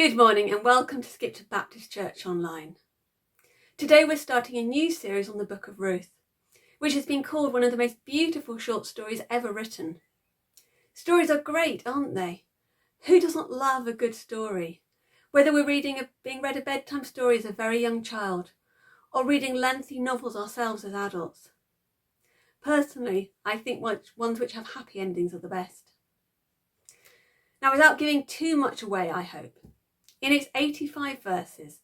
Good morning and welcome to Skipton Baptist Church Online. Today we're starting a new series on the Book of Ruth, which has been called one of the most beautiful short stories ever written. Stories are great, aren't they? Who doesn't love a good story? Whether we're being read a bedtime story as a very young child, or reading lengthy novels ourselves as adults. Personally, I think ones which have happy endings are the best. Now, without giving too much away, I hope, in its 85 verses,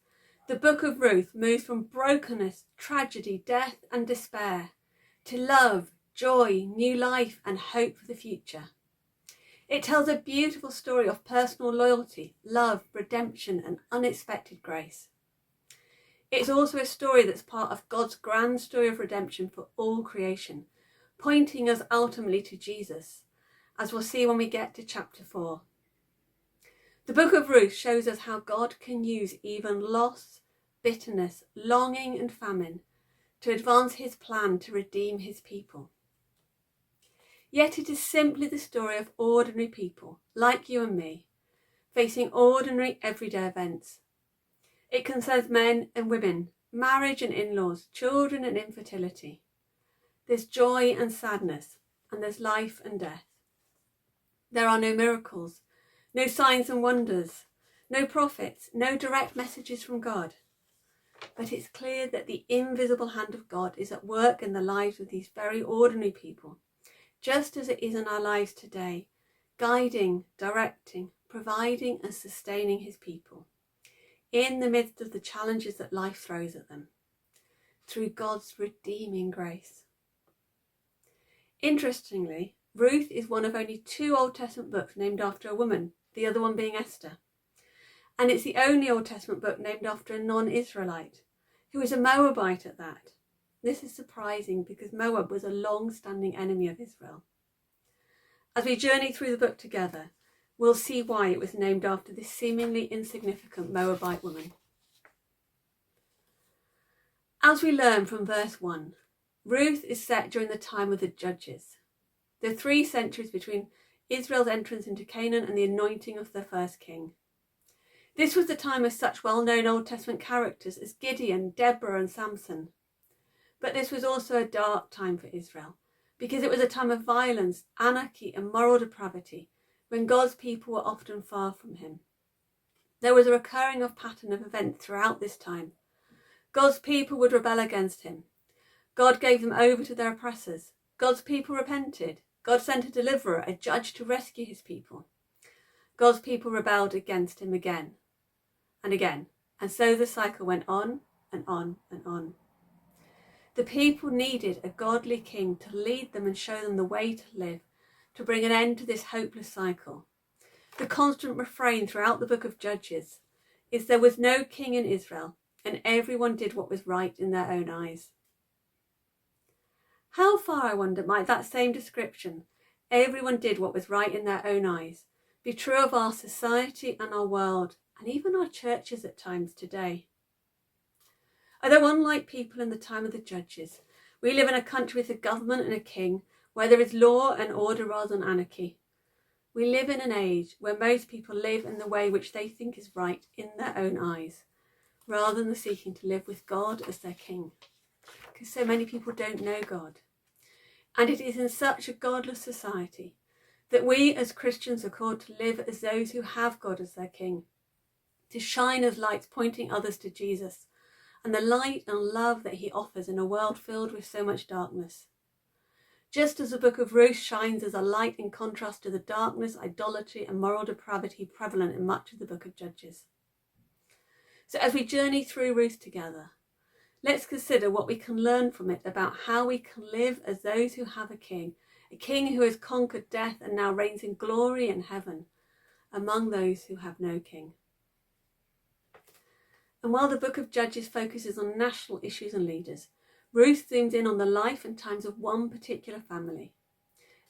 the Book of Ruth moves from brokenness, tragedy, death and despair to love, joy, new life and hope for the future. It tells a beautiful story of personal loyalty, love, redemption and unexpected grace. It's also a story that's part of God's grand story of redemption for all creation, pointing us ultimately to Jesus, as we'll see when we get to chapter 4. The Book of Ruth shows us how God can use even loss, bitterness, longing and famine to advance his plan to redeem his people. Yet it is simply the story of ordinary people, like you and me, facing ordinary everyday events. It concerns men and women, marriage and in-laws, children and infertility. There's joy and sadness, and there's life and death. There are no miracles, no signs and wonders, no prophets, no direct messages from God. But it's clear that the invisible hand of God is at work in the lives of these very ordinary people, just as it is in our lives today, guiding, directing, providing and sustaining his people, in the midst of the challenges that life throws at them, through God's redeeming grace. Interestingly, Ruth is one of only 2 Old Testament books named after a woman, the other one being Esther. And it's the only Old Testament book named after a non-Israelite, who is a Moabite at that. This is surprising because Moab was a long-standing enemy of Israel. As we journey through the book together, we'll see why it was named after this seemingly insignificant Moabite woman. As we learn from verse 1, Ruth is set during the time of the Judges, the 3 centuries between Israel's entrance into Canaan and the anointing of their first king. This was the time of such well-known Old Testament characters as Gideon, Deborah and Samson. But this was also a dark time for Israel, because it was a time of violence, anarchy and moral depravity, when God's people were often far from him. There was a recurring pattern of events throughout this time. God's people would rebel against him. God gave them over to their oppressors. God's people repented. God sent a deliverer, a judge to rescue his people. God's people rebelled against him again and again, and so the cycle went on and on and on. The people needed a godly king to lead them and show them the way to live, to bring an end to this hopeless cycle. The constant refrain throughout the book of Judges is there was no king in Israel, and everyone did what was right in their own eyes. How far, I wonder, might that same description, everyone did what was right in their own eyes, be true of our society and our world, and even our churches at times today? Although unlike people in the time of the Judges, we live in a country with a government and a king where there is law and order rather than anarchy. We live in an age where most people live in the way which they think is right in their own eyes, rather than seeking to live with God as their king, because so many people don't know God. And it is in such a godless society that we as Christians are called to live as those who have God as their king, to shine as lights pointing others to Jesus and the light and love that he offers in a world filled with so much darkness. Just as the book of Ruth shines as a light in contrast to the darkness, idolatry and moral depravity prevalent in much of the book of Judges. So as we journey through Ruth together, let's consider what we can learn from it about how we can live as those who have a king who has conquered death and now reigns in glory in heaven, among those who have no king. And while the book of Judges focuses on national issues and leaders, Ruth zooms in on the life and times of one particular family,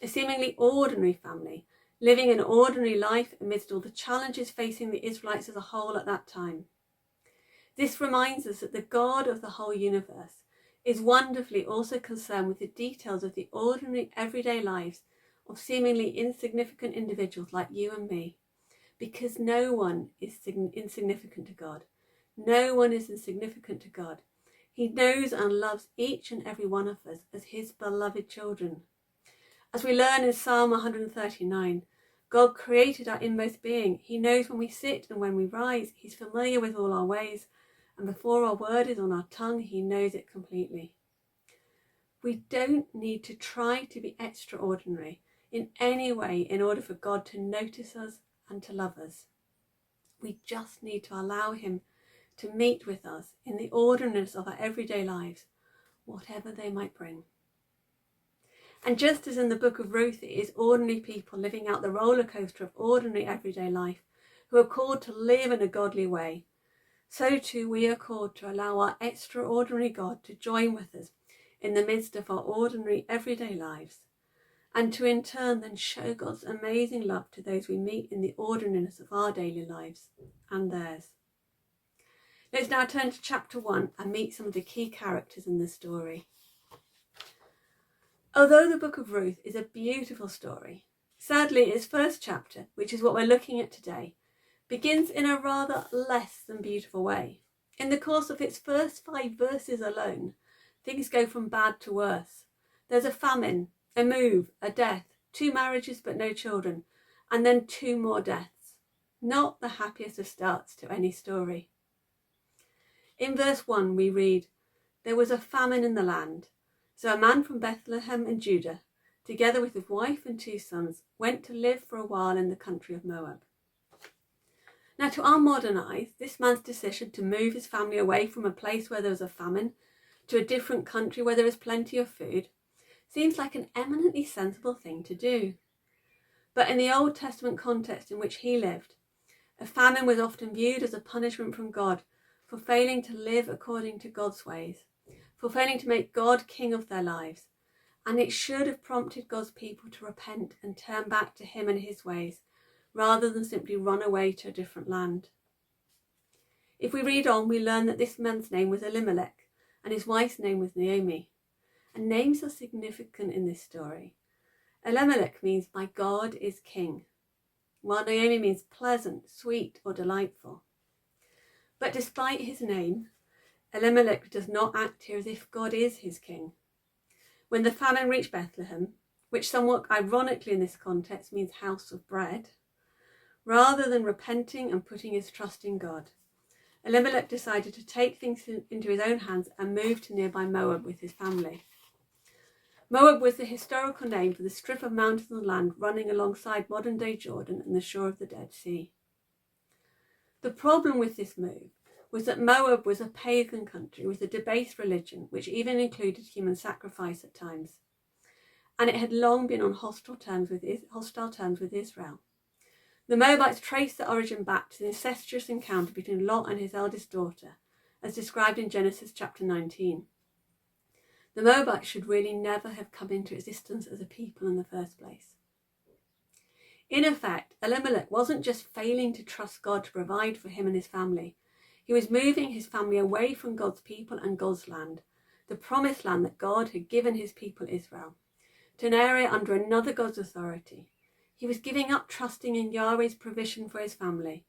a seemingly ordinary family, living an ordinary life amidst all the challenges facing the Israelites as a whole at that time. This reminds us that the God of the whole universe is wonderfully also concerned with the details of the ordinary everyday lives of seemingly insignificant individuals like you and me, because no one is insignificant to God. No one is insignificant to God. He knows and loves each and every one of us as his beloved children. As we learn in Psalm 139, God created our inmost being. He knows when we sit and when we rise. He's familiar with all our ways. And before our word is on our tongue, he knows it completely. We don't need to try to be extraordinary in any way in order for God to notice us and to love us. We just need to allow him to meet with us in the ordinariness of our everyday lives, whatever they might bring. And just as in the Book of Ruth, it is ordinary people living out the roller coaster of ordinary everyday life who are called to live in a godly way, so too we are called to allow our extraordinary God to join with us in the midst of our ordinary everyday lives, and to in turn then show God's amazing love to those we meet in the ordinariness of our daily lives and theirs. Let's now turn to chapter 1 and meet some of the key characters in this story. Although the Book of Ruth is a beautiful story, sadly its first chapter, which is what we're looking at today, begins in a rather less than beautiful way. In the course of its first 5 verses alone, things go from bad to worse. There's a famine, a move, a death, 2 marriages but no children, and then 2 more deaths. Not the happiest of starts to any story. In verse 1 we read, "There was a famine in the land. So a man from Bethlehem in Judah, together with his wife and 2 sons, went to live for a while in the country of Moab." Now, to our modern eyes, this man's decision to move his family away from a place where there was a famine to a different country where there is plenty of food seems like an eminently sensible thing to do. But in the Old Testament context in which he lived, a famine was often viewed as a punishment from God for failing to live according to God's ways, for failing to make God king of their lives, and it should have prompted God's people to repent and turn back to him and his ways, rather than simply run away to a different land. If we read on, we learn that this man's name was Elimelech, and his wife's name was Naomi. And names are significant in this story. Elimelech means "my God is king," while Naomi means pleasant, sweet, or delightful. But despite his name, Elimelech does not act here as if God is his king. When the famine reached Bethlehem, which somewhat ironically in this context means house of bread, rather than repenting and putting his trust in God, Elimelech decided to take things into his own hands and move to nearby Moab with his family. Moab was the historical name for the strip of mountains and land running alongside modern-day Jordan and the shore of the Dead Sea. The problem with this move was that Moab was a pagan country with a debased religion which even included human sacrifice at times, and it had long been on hostile terms with Israel. The Moabites traced their origin back to the incestuous encounter between Lot and his eldest daughter, as described in Genesis chapter 19. The Moabites should really never have come into existence as a people in the first place. In effect, Elimelech wasn't just failing to trust God to provide for him and his family. He was moving his family away from God's people and God's land, the promised land that God had given his people Israel, to an area under another God's authority. He was giving up trusting in Yahweh's provision for his family,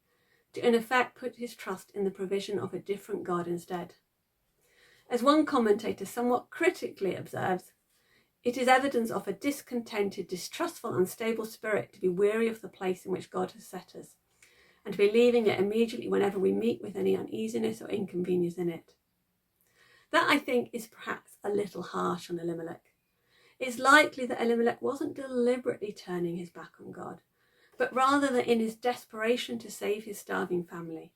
to in effect put his trust in the provision of a different God instead. As one commentator somewhat critically observes, it is evidence of a discontented, distrustful, unstable spirit to be weary of the place in which God has set us, and to be leaving it immediately whenever we meet with any uneasiness or inconvenience in it. That, I think, is perhaps a little harsh on Elimelech. It's likely that Elimelech wasn't deliberately turning his back on God, but rather that in his desperation to save his starving family,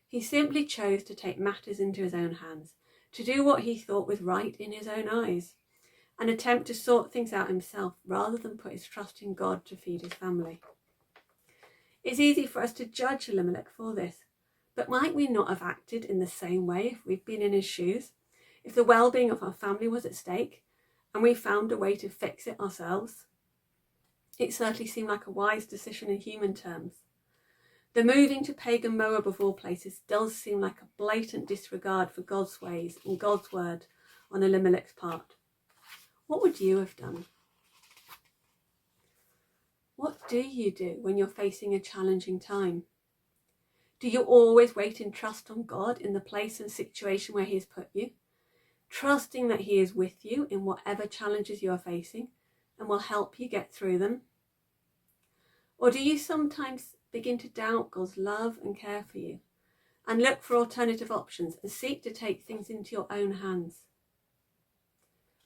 he simply chose to take matters into his own hands, to do what he thought was right in his own eyes, and attempt to sort things out himself rather than put his trust in God to feed his family. It's easy for us to judge Elimelech for this, but might we not have acted in the same way if we'd been in his shoes, if the well-being of our family was at stake, and we found a way to fix it ourselves? It certainly seemed like a wise decision in human terms. The moving to pagan Moab of all places does seem like a blatant disregard for God's ways and God's word on Elimelech's part. What would you have done? What do you do when you're facing a challenging time? Do you always wait in trust on God in the place and situation where He has put you, trusting that He is with you in whatever challenges you are facing and will help you get through them? Or do you sometimes begin to doubt God's love and care for you and look for alternative options and seek to take things into your own hands?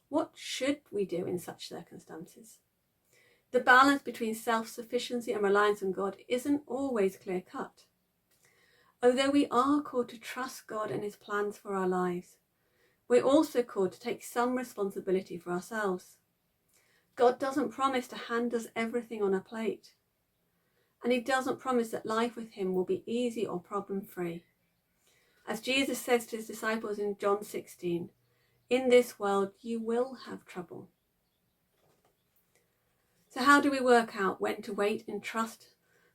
What should we do in such circumstances? The balance between self-sufficiency and reliance on God isn't always clear-cut. Although we are called to trust God and His plans for our lives, we're also called to take some responsibility for ourselves. God doesn't promise to hand us everything on a plate, and He doesn't promise that life with Him will be easy or problem-free. As Jesus says to His disciples in John 16, "In this world you will have trouble." So how do we work out when to wait and trust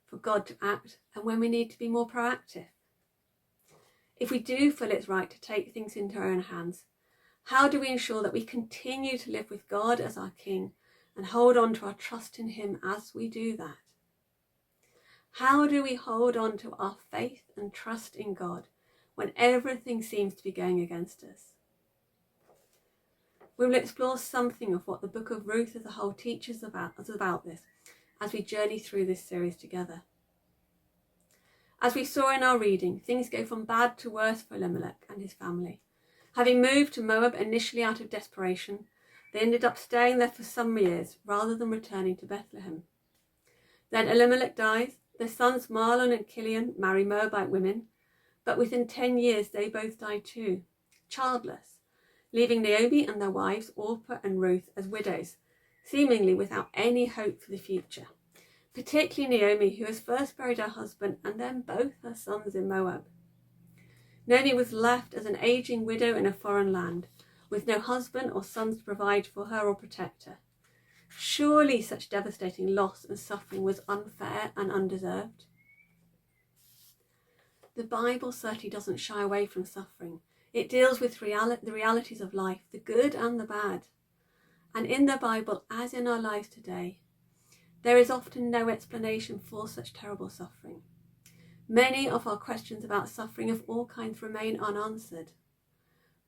for God to act and when we need to be more proactive? If we do feel it's right to take things into our own hands, how do we ensure that we continue to live with God as our King and hold on to our trust in Him as we do that? How do we hold on to our faith and trust in God when everything seems to be going against us? We will explore something of what the Book of Ruth as a whole teaches us about this as we journey through this series together. As we saw in our reading, things go from bad to worse for Elimelech and his family. Having moved to Moab initially out of desperation, they ended up staying there for some years rather than returning to Bethlehem. Then Elimelech dies, their sons Mahlon and Kilion marry Moabite women, but within 10 years they both die too, childless, leaving Naomi and their wives, Orpah and Ruth, as widows, seemingly without any hope for the future, particularly Naomi, who has first buried her husband and then both her sons in Moab. Naomi was left as an aging widow in a foreign land, with no husband or sons to provide for her or protect her. Surely such devastating loss and suffering was unfair and undeserved. The Bible certainly doesn't shy away from suffering. It deals with the realities of life, the good and the bad. And in the Bible, as in our lives today, there is often no explanation for such terrible suffering. Many of our questions about suffering of all kinds remain unanswered.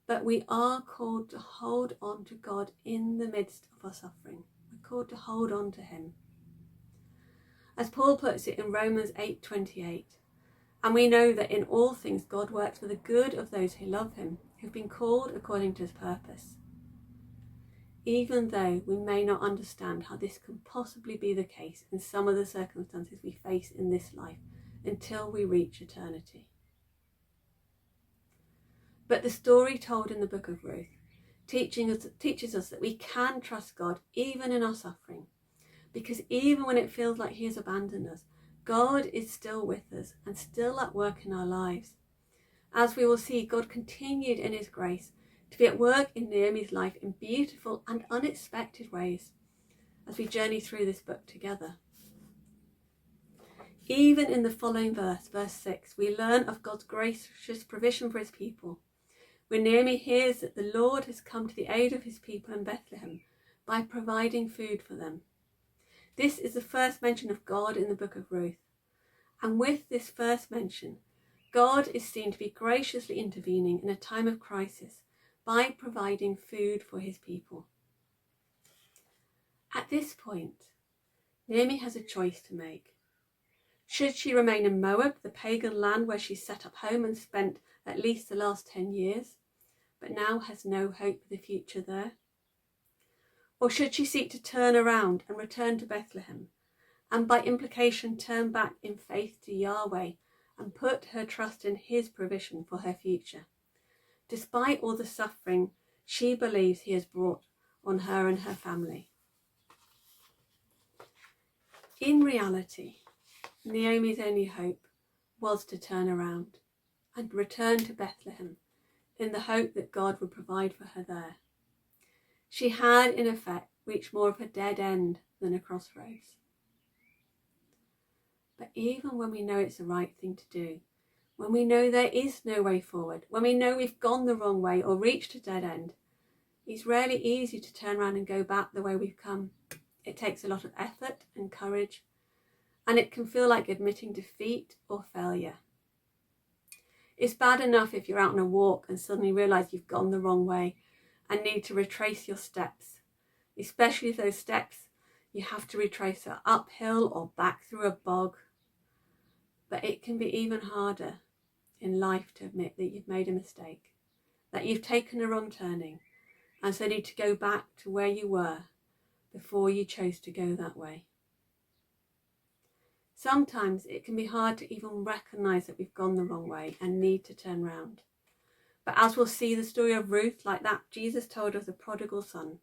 But we are called to hold on to God in the midst of our suffering. We're called to hold on to Him. As Paul puts it in Romans 8:28, and we know that in all things God works for the good of those who love Him, who've been called according to His purpose. Even though we may not understand how this can possibly be the case in some of the circumstances we face in this life until we reach eternity. But the story told in the Book of Ruth teaches us that we can trust God even in our suffering, because even when it feels like He has abandoned us, God is still with us and still at work in our lives. As we will see, God continued in His grace to be at work in Naomi's life in beautiful and unexpected ways as we journey through this book together. Even in the following verse 6, we learn of God's gracious provision for His people, when Naomi hears that the Lord has come to the aid of His people in Bethlehem by providing food for them. This is the first mention of God in the Book of Ruth. And with this first mention, God is seen to be graciously intervening in a time of crisis by providing food for His people. At this point, Naomi has a choice to make. Should she remain in Moab, the pagan land where she set up home and spent at least the last 10 years, but now has no hope for the future there? Or should she seek to turn around and return to Bethlehem, and by implication turn back in faith to Yahweh and put her trust in His provision for her future, despite all the suffering she believes He has brought on her and her family? In reality, Naomi's only hope was to turn around and return to Bethlehem in the hope that God would provide for her there. She had, in effect, reached more of a dead end than a crossroads. But even when we know it's the right thing to do, when we know there is no way forward, when we know we've gone the wrong way or reached a dead end, it's rarely easy to turn around and go back the way we've come. It takes a lot of effort and courage, and it can feel like admitting defeat or failure. It's bad enough if you're out on a walk and suddenly realise you've gone the wrong way and need to retrace your steps, especially if those steps you have to retrace are uphill or back through a bog. But it can be even harder in life to admit that you've made a mistake, that you've taken a wrong turning, and so need to go back to where you were before you chose to go that way. Sometimes it can be hard to even recognise that we've gone the wrong way and need to turn round. But as we'll see, the story of Ruth, like that Jesus told of the prodigal son,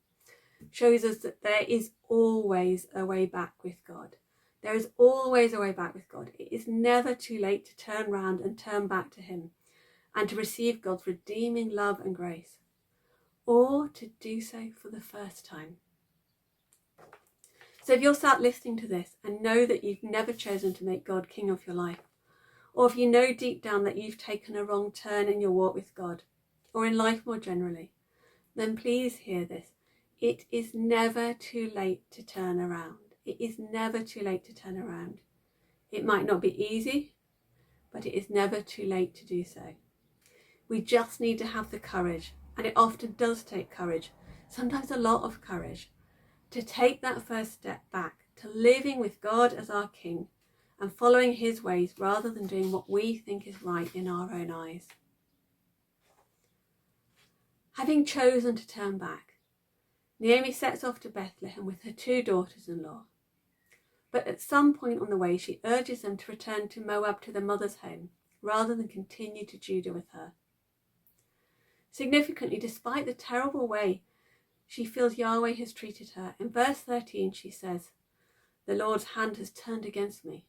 shows us that there is always a way back with God. There is always a way back with God. It is never too late to turn round and turn back to him and to receive God's redeeming love and grace, or to do so for the first time. So if you're sat listening to this and know that you've never chosen to make God king of your life, or if you know deep down that you've taken a wrong turn in your walk with God, or in life more generally, then please hear this. It is never too late to turn around. It is never too late to turn around. It might not be easy, but it is never too late to do so. We just need to have the courage, and it often does take courage, sometimes a lot of courage, to take that first step back to living with God as our King and following his ways rather than doing what we think is right in our own eyes. Having chosen to turn back, Naomi sets off to Bethlehem with her 2 daughters-in-law. But at some point on the way, she urges them to return to Moab, to their mother's home, rather than continue to Judah with her. Significantly, despite the terrible way she feels Yahweh has treated her, in verse 13 she says, "The Lord's hand has turned against me."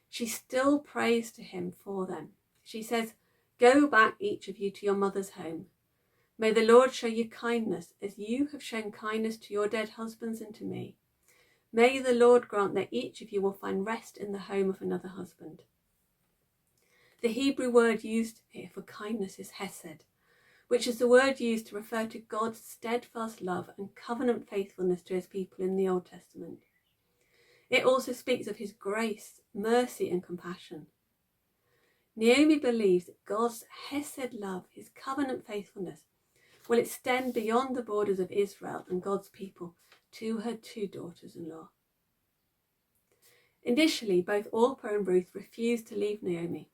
She still prays to him for them. She says, "Go back, each of you, to your mother's home. May the Lord show you kindness as you have shown kindness to your dead husbands and to me. May the Lord grant that each of you will find rest in the home of another husband." The Hebrew word used here for kindness is hesed, which is the word used to refer to God's steadfast love and covenant faithfulness to his people in the Old Testament. It also speaks of his grace, mercy and compassion. Naomi believes that God's hesed love, his covenant faithfulness, will extend beyond the borders of Israel and God's people to her 2 daughters-in-law. Initially, both Orpah and Ruth refused to leave Naomi,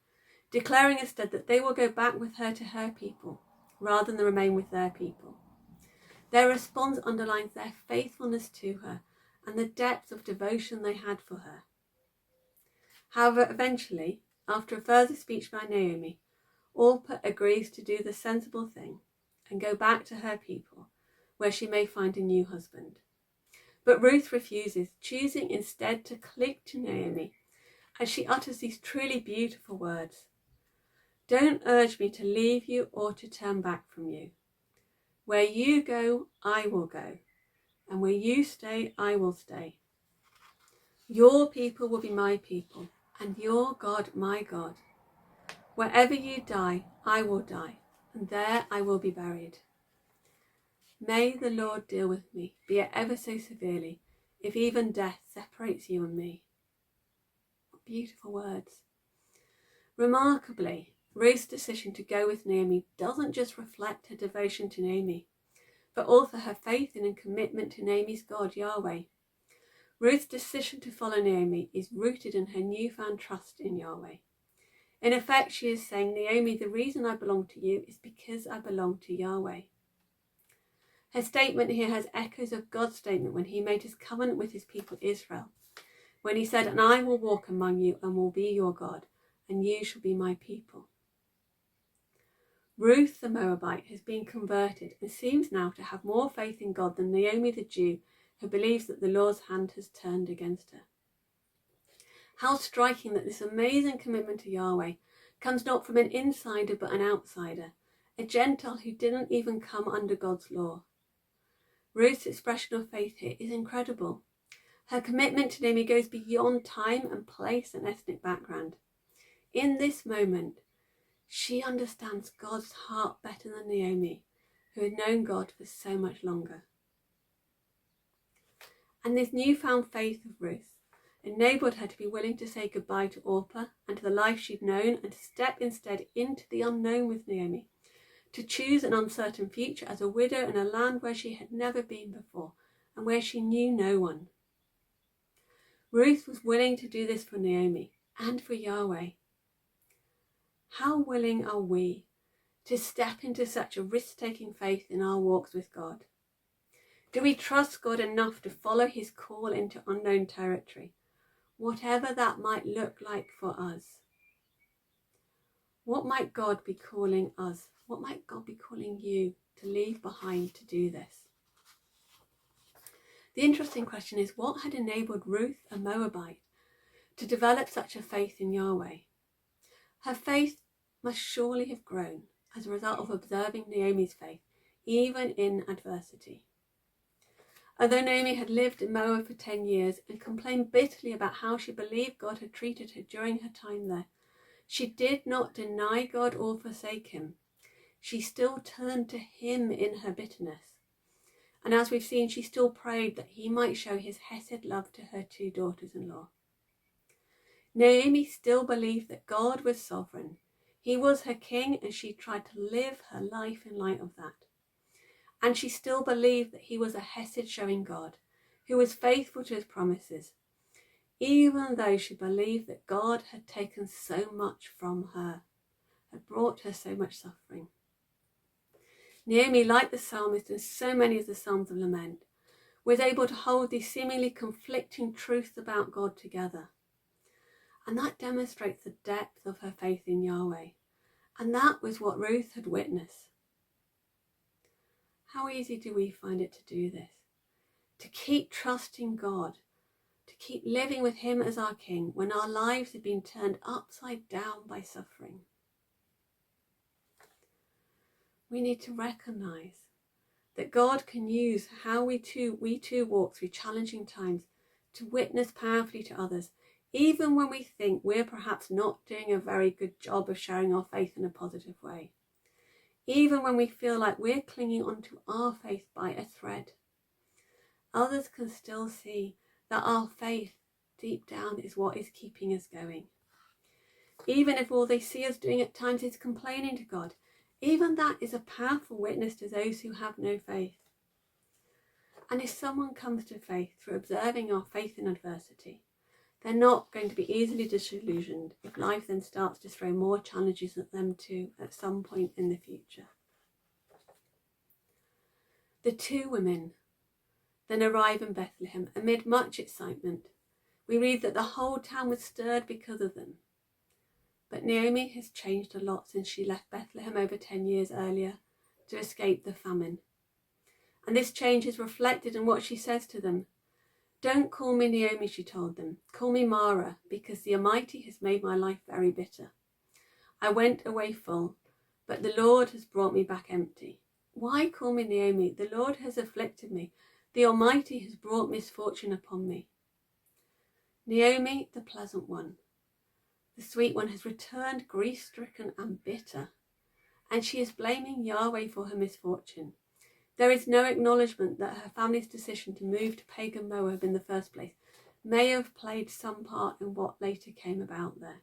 declaring instead that they will go back with her to her people, rather than remain with their people. Their response underlines their faithfulness to her and the depth of devotion they had for her. However, eventually, after a further speech by Naomi, Orpah agrees to do the sensible thing and go back to her people, where she may find a new husband. But Ruth refuses, choosing instead to cling to Naomi, as she utters these truly beautiful words. "Don't urge me to leave you or to turn back from you. Where you go, I will go, and where you stay, I will stay. Your people will be my people, and your God my God. Wherever you die, I will die, and there I will be buried. May the Lord deal with me, be it ever so severely, if even death separates you and me." What beautiful words. Remarkably, Ruth's decision to go with Naomi doesn't just reflect her devotion to Naomi, but also her faith in and commitment to Naomi's God, Yahweh. Ruth's decision to follow Naomi is rooted in her newfound trust in Yahweh. In effect, she is saying, "Naomi, the reason I belong to you is because I belong to Yahweh." Her statement here has echoes of God's statement when he made his covenant with his people Israel, when he said, "And I will walk among you and will be your God, and you shall be my people." Ruth the Moabite has been converted and seems now to have more faith in God than Naomi the Jew, who believes that the Lord's hand has turned against her. How striking that this amazing commitment to Yahweh comes not from an insider but an outsider, a Gentile who didn't even come under God's law. Ruth's expression of faith here is incredible. Her commitment to Naomi goes beyond time and place and ethnic background. In this moment, she understands God's heart better than Naomi, who had known God for so much longer. And this newfound faith of Ruth enabled her to be willing to say goodbye to Orpah and to the life she'd known, and to step instead into the unknown with Naomi, to choose an uncertain future as a widow in a land where she had never been before and where she knew no one. Ruth was willing to do this for Naomi and for Yahweh. How willing are we to step into such a risk-taking faith in our walks with God? Do we trust God enough to follow his call into unknown territory, whatever that might look like for us? What might God be calling us? What might God be calling you to leave behind to do this? The interesting question is, what had enabled Ruth, a Moabite, to develop such a faith in Yahweh? Her faith must surely have grown as a result of observing Naomi's faith, even in adversity. Although Naomi had lived in Moab for 10 years and complained bitterly about how she believed God had treated her during her time there, she did not deny God or forsake him. She still turned to him in her bitterness. And as we've seen, she still prayed that he might show his hesed love to her 2 daughters-in-law. Naomi still believed that God was sovereign. He was her king, and she tried to live her life in light of that. And she still believed that he was a hesed-showing God, who was faithful to his promises, even though she believed that God had taken so much from her, had brought her so much suffering. Naomi, like the psalmist and so many of the Psalms of Lament, was able to hold these seemingly conflicting truths about God together. And that demonstrates the depth of her faith in Yahweh. And that was what Ruth had witnessed. How easy do we find it to do this? To keep trusting God, to keep living with him as our king when our lives have been turned upside down by suffering. We need to recognize that God can use how we too walk through challenging times to witness powerfully to others, even when we think we're perhaps not doing a very good job of sharing our faith in a positive way. Even when we feel like we're clinging onto our faith by a thread, others can still see that our faith deep down is what is keeping us going. Even if all they see us doing at times is complaining to God, even that is a powerful witness to those who have no faith. And if someone comes to faith through observing our faith in adversity, they're not going to be easily disillusioned if life then starts to throw more challenges at them too at some point in the future. The 2 women then arrive in Bethlehem amid much excitement. We read that the whole town was stirred because of them. But Naomi has changed a lot since she left Bethlehem over 10 years earlier to escape the famine. And this change is reflected in what she says to them. "Don't call me Naomi," she told them. "Call me Mara, because the Almighty has made my life very bitter. I went away full, but the Lord has brought me back empty. Why call me Naomi? The Lord has afflicted me. The Almighty has brought misfortune upon me." Naomi, the pleasant one, the sweet one, has returned grief-stricken and bitter, and she is blaming Yahweh for her misfortune. There is no acknowledgement that her family's decision to move to pagan Moab in the first place may have played some part in what later came about there.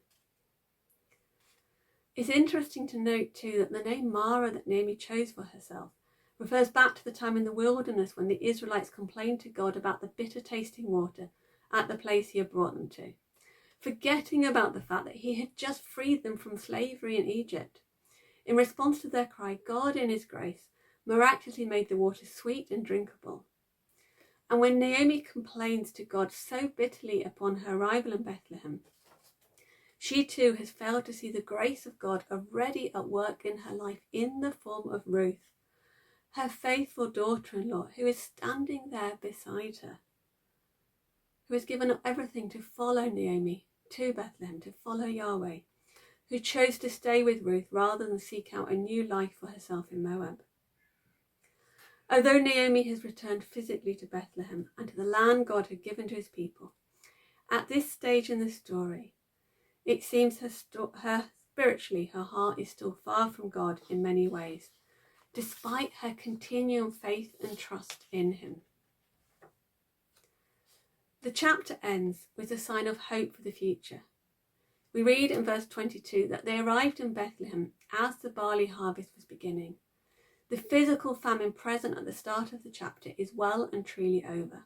It's interesting to note too that the name Mara that Naomi chose for herself refers back to the time in the wilderness when the Israelites complained to God about the bitter tasting water at the place he had brought them to, forgetting about the fact that he had just freed them from slavery in Egypt. In response to their cry, God in his grace miraculously made the water sweet and drinkable. And when Naomi complains to God so bitterly upon her arrival in Bethlehem, she too has failed to see the grace of God already at work in her life in the form of Ruth, her faithful daughter-in-law, who is standing there beside her, who has given up everything to follow Naomi to Bethlehem, to follow Yahweh, who chose to stay with Ruth rather than seek out a new life for herself in Moab. Although Naomi has returned physically to Bethlehem and to the land God had given to his people, at this stage in the story, it seems spiritually her heart is still far from God in many ways, despite her continuing faith and trust in him. The chapter ends with a sign of hope for the future. We read in verse 22 that they arrived in Bethlehem as the barley harvest was beginning. The physical famine present at the start of the chapter is well and truly over.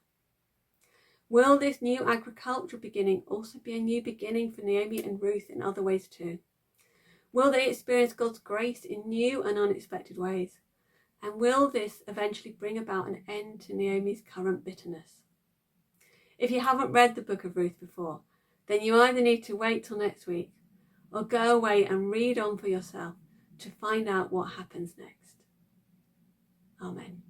Will this new agricultural beginning also be a new beginning for Naomi and Ruth in other ways too? Will they experience God's grace in new and unexpected ways? And will this eventually bring about an end to Naomi's current bitterness? If you haven't read the Book of Ruth before, then you either need to wait till next week or go away and read on for yourself to find out what happens next. Amen.